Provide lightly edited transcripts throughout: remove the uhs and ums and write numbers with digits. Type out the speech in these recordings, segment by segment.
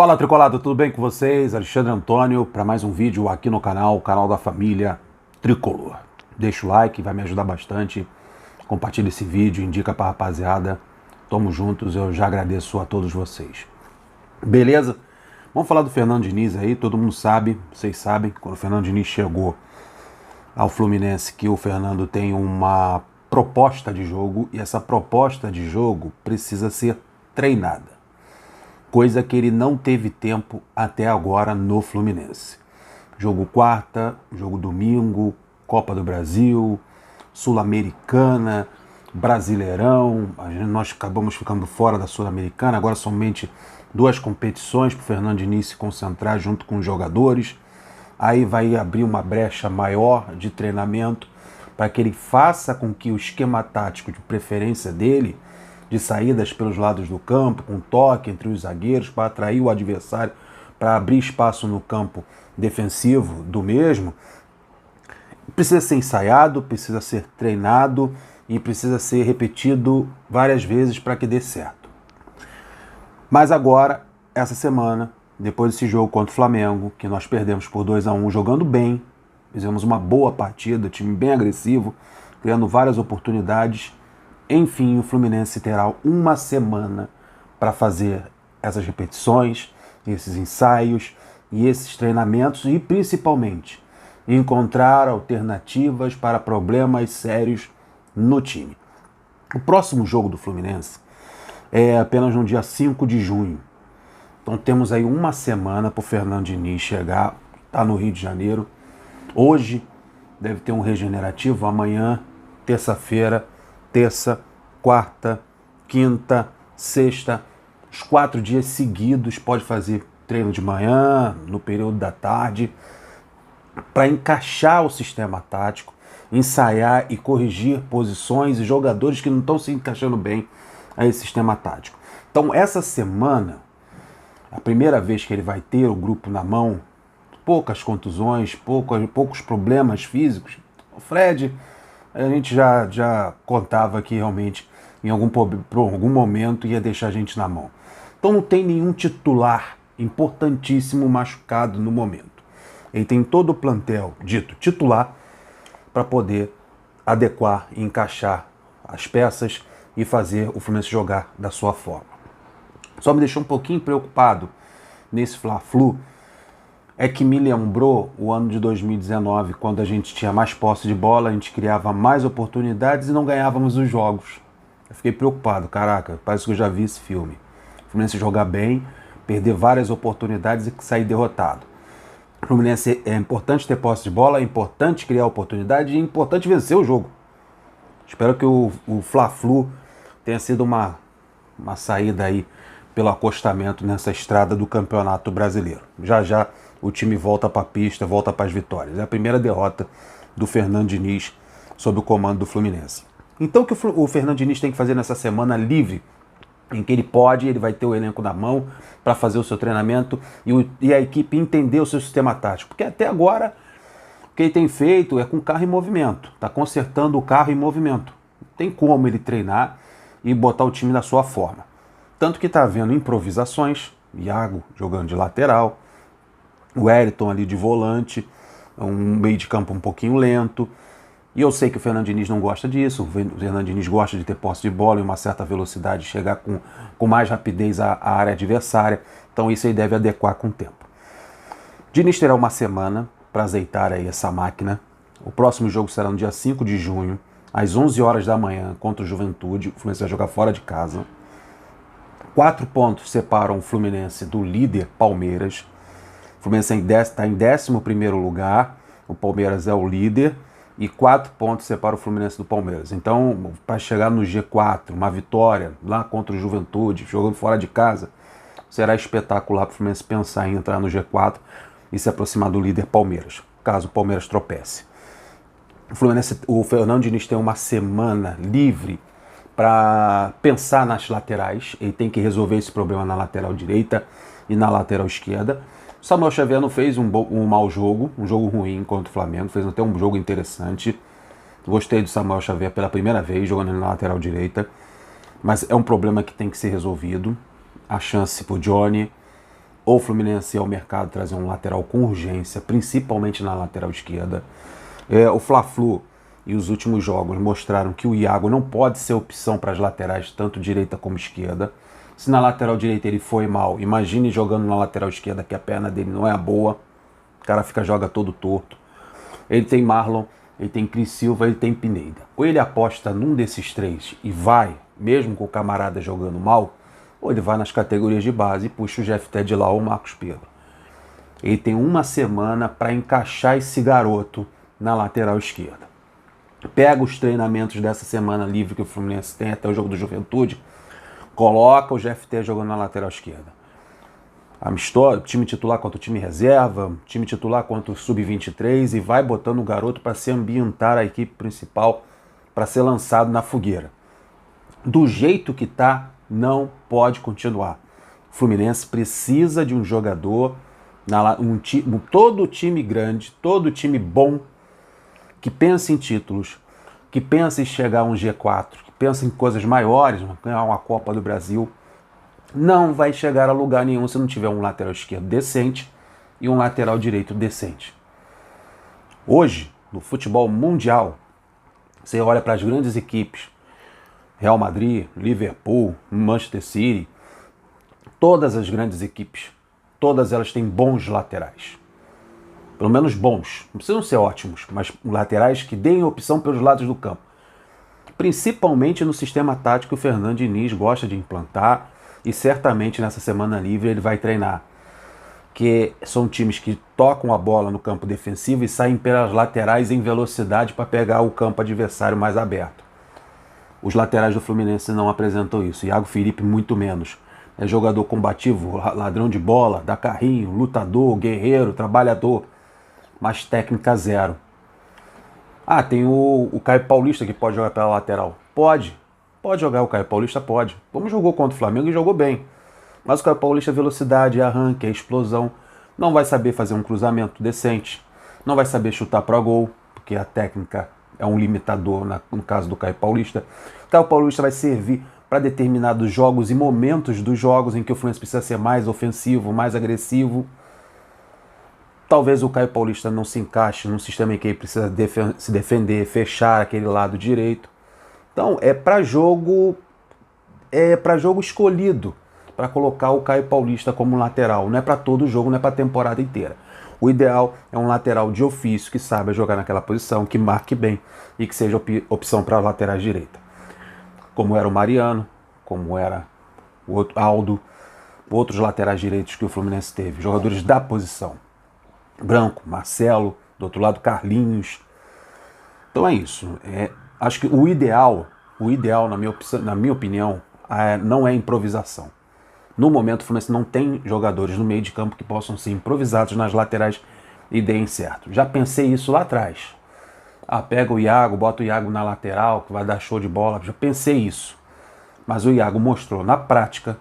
Fala Tricolado, tudo bem com vocês? Alexandre Antônio para mais um vídeo aqui no canal, o canal da família Tricolor. Deixa o like, vai me ajudar bastante. Compartilha esse vídeo, indica pra rapaziada. Tamo juntos, eu já agradeço a todos vocês. Beleza? Vamos falar do Fernando Diniz aí, todo mundo sabe, vocês sabem, quando o Fernando Diniz chegou ao Fluminense, que o Fernando tem uma proposta de jogo e essa proposta de jogo precisa ser treinada. Coisa que ele não teve tempo até agora no Fluminense. Jogo quarta, jogo domingo, Copa do Brasil, Sul-Americana, Brasileirão. Nós acabamos ficando fora da Sul-Americana, agora somente 2 competições para o Fernando Diniz se concentrar junto com os jogadores. Aí vai abrir uma brecha maior de treinamento para que ele faça com que o esquema tático de preferência dele, de saídas pelos lados do campo, com toque entre os zagueiros, para atrair o adversário, para abrir espaço no campo defensivo do mesmo, precisa ser ensaiado, precisa ser treinado e precisa ser repetido várias vezes para que dê certo. Mas agora, essa semana, depois desse jogo contra o Flamengo, que nós perdemos por 2-1, jogando bem, fizemos uma boa partida, time bem agressivo, criando várias oportunidades. Enfim, o Fluminense terá uma semana para fazer essas repetições, esses ensaios e esses treinamentos e, principalmente, encontrar alternativas para problemas sérios no time. O próximo jogo do Fluminense é apenas no dia 5 de junho. Então temos aí uma semana para o Fernando Diniz chegar, está no Rio de Janeiro. Hoje deve ter um regenerativo, amanhã, terça-feira, terça, quarta, quinta, sexta, os 4 dias seguidos, pode fazer treino de manhã, no período da tarde, para encaixar o sistema tático, ensaiar e corrigir posições e jogadores que não estão se encaixando bem a esse sistema tático. Então essa semana, a primeira vez que ele vai ter o grupo na mão, poucas contusões, poucos problemas físicos. O Fred, a gente já contava que realmente em algum momento ia deixar a gente na mão. Então não tem nenhum titular importantíssimo machucado no momento. Ele tem todo o plantel dito titular para poder adequar e encaixar as peças e fazer o Fluminense jogar da sua forma. Só me deixou um pouquinho preocupado nesse Fla-Flu é que me lembrou o ano de 2019, quando a gente tinha mais posse de bola, a gente criava mais oportunidades e não ganhávamos os jogos. Eu fiquei preocupado, caraca, parece que eu já vi esse filme. O Fluminense jogar bem, perder várias oportunidades e sair derrotado. O Fluminense é importante ter posse de bola, é importante criar oportunidade e é importante vencer o jogo. Espero que o Fla-Flu tenha sido uma saída aí pelo acostamento nessa estrada do Campeonato Brasileiro. Já já o time volta para a pista, volta para as vitórias. É a primeira derrota do Fernando Diniz sob o comando do Fluminense. Então o que o Fernando Diniz tem que fazer nessa semana livre, em que ele vai ter o elenco na mão para fazer o seu treinamento e a equipe entender o seu sistema tático. Porque até agora o que ele tem feito é com o carro em movimento, está consertando o carro em movimento. Não tem como ele treinar e botar o time da sua forma. Tanto que está havendo improvisações, Iago jogando de lateral, o Wellington ali de volante, um meio de campo um pouquinho lento. E eu sei que o Fernando Diniz não gosta disso, o Fernando Diniz gosta de ter posse de bola e uma certa velocidade, chegar com mais rapidez à área adversária, então isso aí deve adequar com o tempo. Diniz terá uma semana para azeitar aí essa máquina. O próximo jogo será no dia 5 de junho, às 11 horas da manhã, contra o Juventude. O Fluminense vai jogar fora de casa. 4 pontos separam o Fluminense do líder Palmeiras. O Fluminense está em 11º lugar, o Palmeiras é o líder, e 4 pontos separam o Fluminense do Palmeiras. Então, para chegar no G4, uma vitória lá contra o Juventude, jogando fora de casa, será espetacular para o Fluminense pensar em entrar no G4 e se aproximar do líder Palmeiras, caso o Palmeiras tropece. O Fernando Diniz tem uma semana livre para pensar nas laterais. Ele tem que resolver esse problema na lateral direita e na lateral esquerda. O Samuel Xavier não fez um mau jogo, um jogo ruim contra o Flamengo, fez até um jogo interessante. Gostei do Samuel Xavier pela primeira vez jogando na lateral direita, mas é um problema que tem que ser resolvido. A chance pro Johnny, ou o Fluminense ao mercado trazer um lateral com urgência, principalmente na lateral esquerda. O Fla-Flu e os últimos jogos mostraram que o Iago não pode ser opção para as laterais, tanto direita como esquerda. Se na lateral direita ele foi mal, imagine jogando na lateral esquerda, que a perna dele não é a boa. O cara joga todo torto. Ele tem Marlon, ele tem Cris Silva, ele tem Pineda. Ou ele aposta num desses três e vai, mesmo com o camarada jogando mal, ou ele vai nas categorias de base e puxa o Jefté de lá ou o Marcos Pedro. Ele tem uma semana para encaixar esse garoto na lateral esquerda. Pega os treinamentos dessa semana livre que o Fluminense tem até o jogo do Juventude, coloca o Jefté jogando na lateral esquerda. Amistoso, time titular contra o time reserva, time titular contra o sub-23 e vai botando o garoto para se ambientar a equipe principal para ser lançado na fogueira. Do jeito que tá, não pode continuar. O Fluminense precisa de um jogador, todo time grande, todo time bom, que pensa em títulos, que pensa em chegar a um G4, que pensa em coisas maiores, ganhar uma Copa do Brasil, não vai chegar a lugar nenhum se não tiver um lateral esquerdo decente e um lateral direito decente. Hoje, no futebol mundial, você olha para as grandes equipes, Real Madrid, Liverpool, Manchester City, todas as grandes equipes, todas elas têm bons laterais. Pelo menos bons, não precisam ser ótimos, mas laterais que deem opção pelos lados do campo. Principalmente no sistema tático que o Fernando Diniz gosta de implantar e certamente nessa semana livre ele vai treinar. Que são times que tocam a bola no campo defensivo e saem pelas laterais em velocidade para pegar o campo adversário mais aberto. Os laterais do Fluminense não apresentam isso. Iago Felipe muito menos. É jogador combativo, ladrão de bola, dá carrinho, lutador, guerreiro, trabalhador. Mas técnica zero. Tem o Caio Paulista que pode jogar pela lateral. Pode jogar o Caio Paulista, pode. Como jogou contra o Flamengo e jogou bem. Mas o Caio Paulista é velocidade, é arranque, é explosão. Não vai saber fazer um cruzamento decente. Não vai saber chutar para gol, porque a técnica é um limitador no caso do Caio Paulista. O Caio Paulista vai servir para determinados jogos e momentos dos jogos em que o Fluminense precisa ser mais ofensivo, mais agressivo. Talvez o Caio Paulista não se encaixe num sistema em que ele precisa se defender, fechar aquele lado direito. Então é para jogo escolhido, para colocar o Caio Paulista como lateral. Não é para todo jogo, não é para a temporada inteira. O ideal é um lateral de ofício que saiba jogar naquela posição, que marque bem e que seja opção para a lateral direita. Como era o Mariano, como era o Aldo, outros laterais direitos que o Fluminense teve, jogadores da posição. Branco, Marcelo, do outro lado Carlinhos. Então é isso. Acho que o ideal na minha opinião, não é improvisação. No momento o Fluminense não tem jogadores no meio de campo que possam ser improvisados nas laterais e deem certo. Já pensei isso lá atrás. Pega o Iago, bota o Iago na lateral, que vai dar show de bola. Já pensei isso. Mas o Iago mostrou na prática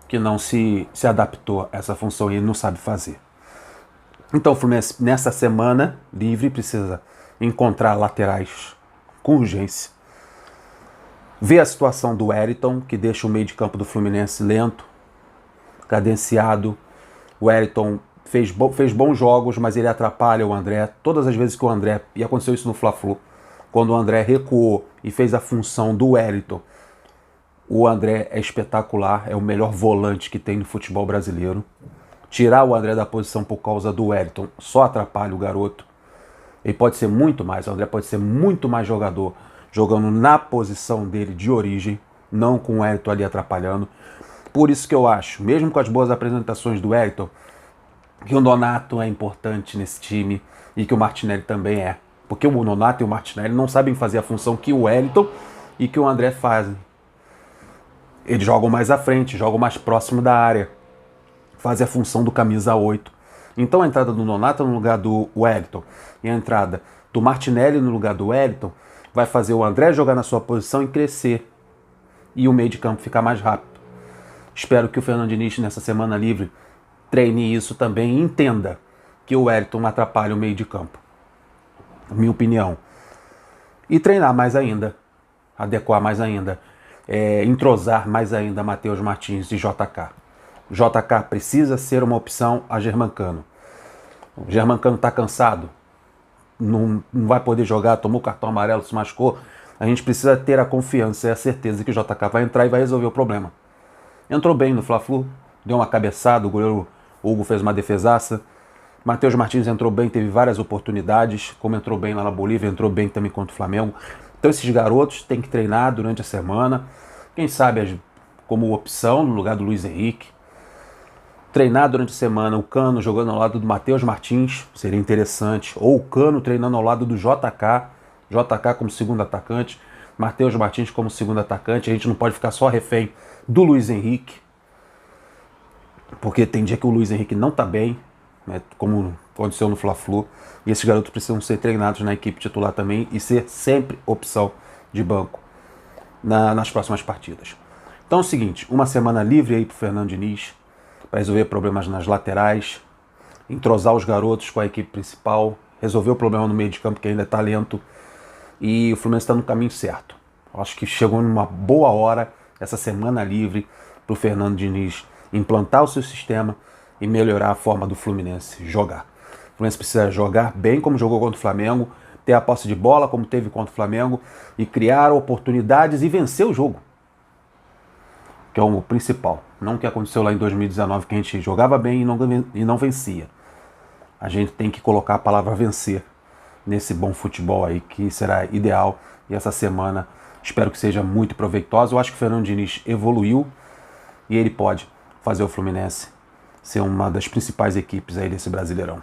que não se adaptou a essa função e ele não sabe fazer. Então o Fluminense nessa semana livre precisa encontrar laterais com urgência. Ver a situação do Wellington, que deixa o meio de campo do Fluminense lento, cadenciado. O Wellington fez bons jogos, mas ele atrapalha o André. Todas as vezes que o André, e aconteceu isso no Fla-Flu, quando o André recuou e fez a função do Wellington, o André é espetacular, é o melhor volante que tem no futebol brasileiro. Tirar o André da posição por causa do Wellington só atrapalha o garoto. Ele pode ser muito mais, o André pode ser muito mais jogador, jogando na posição dele de origem, não com o Wellington ali atrapalhando. Por isso que eu acho, mesmo com as boas apresentações do Wellington, que o Nonato é importante nesse time e que o Martinelli também é. Porque o Nonato e o Martinelli não sabem fazer a função que o Wellington e que o André fazem. Eles jogam mais à frente, jogam mais próximo da área, fazem a função do camisa 8. Então a entrada do Nonato no lugar do Wellington e a entrada do Martinelli no lugar do Wellington vai fazer o André jogar na sua posição e crescer. E o meio de campo ficar mais rápido. Espero que o Fernando Diniz, nessa semana livre, treine isso também e entenda que o Wellington atrapalha o meio de campo. Minha opinião. E treinar mais ainda. Adequar mais ainda. Entrosar mais ainda Matheus Martins e JK. JK precisa ser uma opção a Germancano. O Germancano está cansado, não vai poder jogar, tomou cartão amarelo, se machucou. A gente precisa ter a confiança e a certeza que o JK vai entrar e vai resolver o problema. Entrou bem no Fla-Flu, deu uma cabeçada, o goleiro Hugo fez uma defesaça. Matheus Martins entrou bem, teve várias oportunidades, como entrou bem lá na Bolívia, entrou bem também contra o Flamengo. Então esses garotos têm que treinar durante a semana, quem sabe como opção no lugar do Luiz Henrique. Treinar durante a semana o Cano jogando ao lado do Matheus Martins, seria interessante. Ou o Cano treinando ao lado do JK, JK como segundo atacante, Matheus Martins como segundo atacante. A gente não pode ficar só refém do Luiz Henrique, porque tem dia que o Luiz Henrique não está bem, né, como aconteceu no Fla-Flu, e esses garotos precisam ser treinados na equipe titular também e ser sempre opção de banco nas próximas partidas. Então é o seguinte, uma semana livre aí para o Fernando Diniz, para resolver problemas nas laterais, entrosar os garotos com a equipe principal, resolver o problema no meio de campo que ainda é talento, e o Fluminense está no caminho certo. Acho que chegou numa boa hora essa semana livre para o Fernando Diniz implantar o seu sistema e melhorar a forma do Fluminense jogar. O Fluminense precisa jogar bem como jogou contra o Flamengo, ter a posse de bola como teve contra o Flamengo e criar oportunidades e vencer o jogo, que é o principal. Não o que aconteceu lá em 2019, que a gente jogava bem e não vencia. A gente tem que colocar a palavra vencer nesse bom futebol aí, que será ideal. E essa semana espero que seja muito proveitosa. Eu acho que o Fernando Diniz evoluiu e ele pode fazer o Fluminense ser uma das principais equipes aí desse Brasileirão.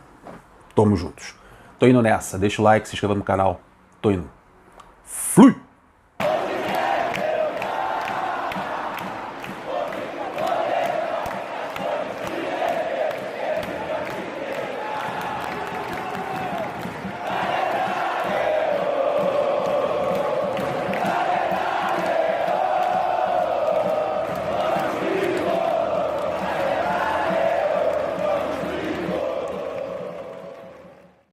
Tamo juntos. Tô indo nessa. Deixa o like, se inscreva no canal. Tô indo. Fui!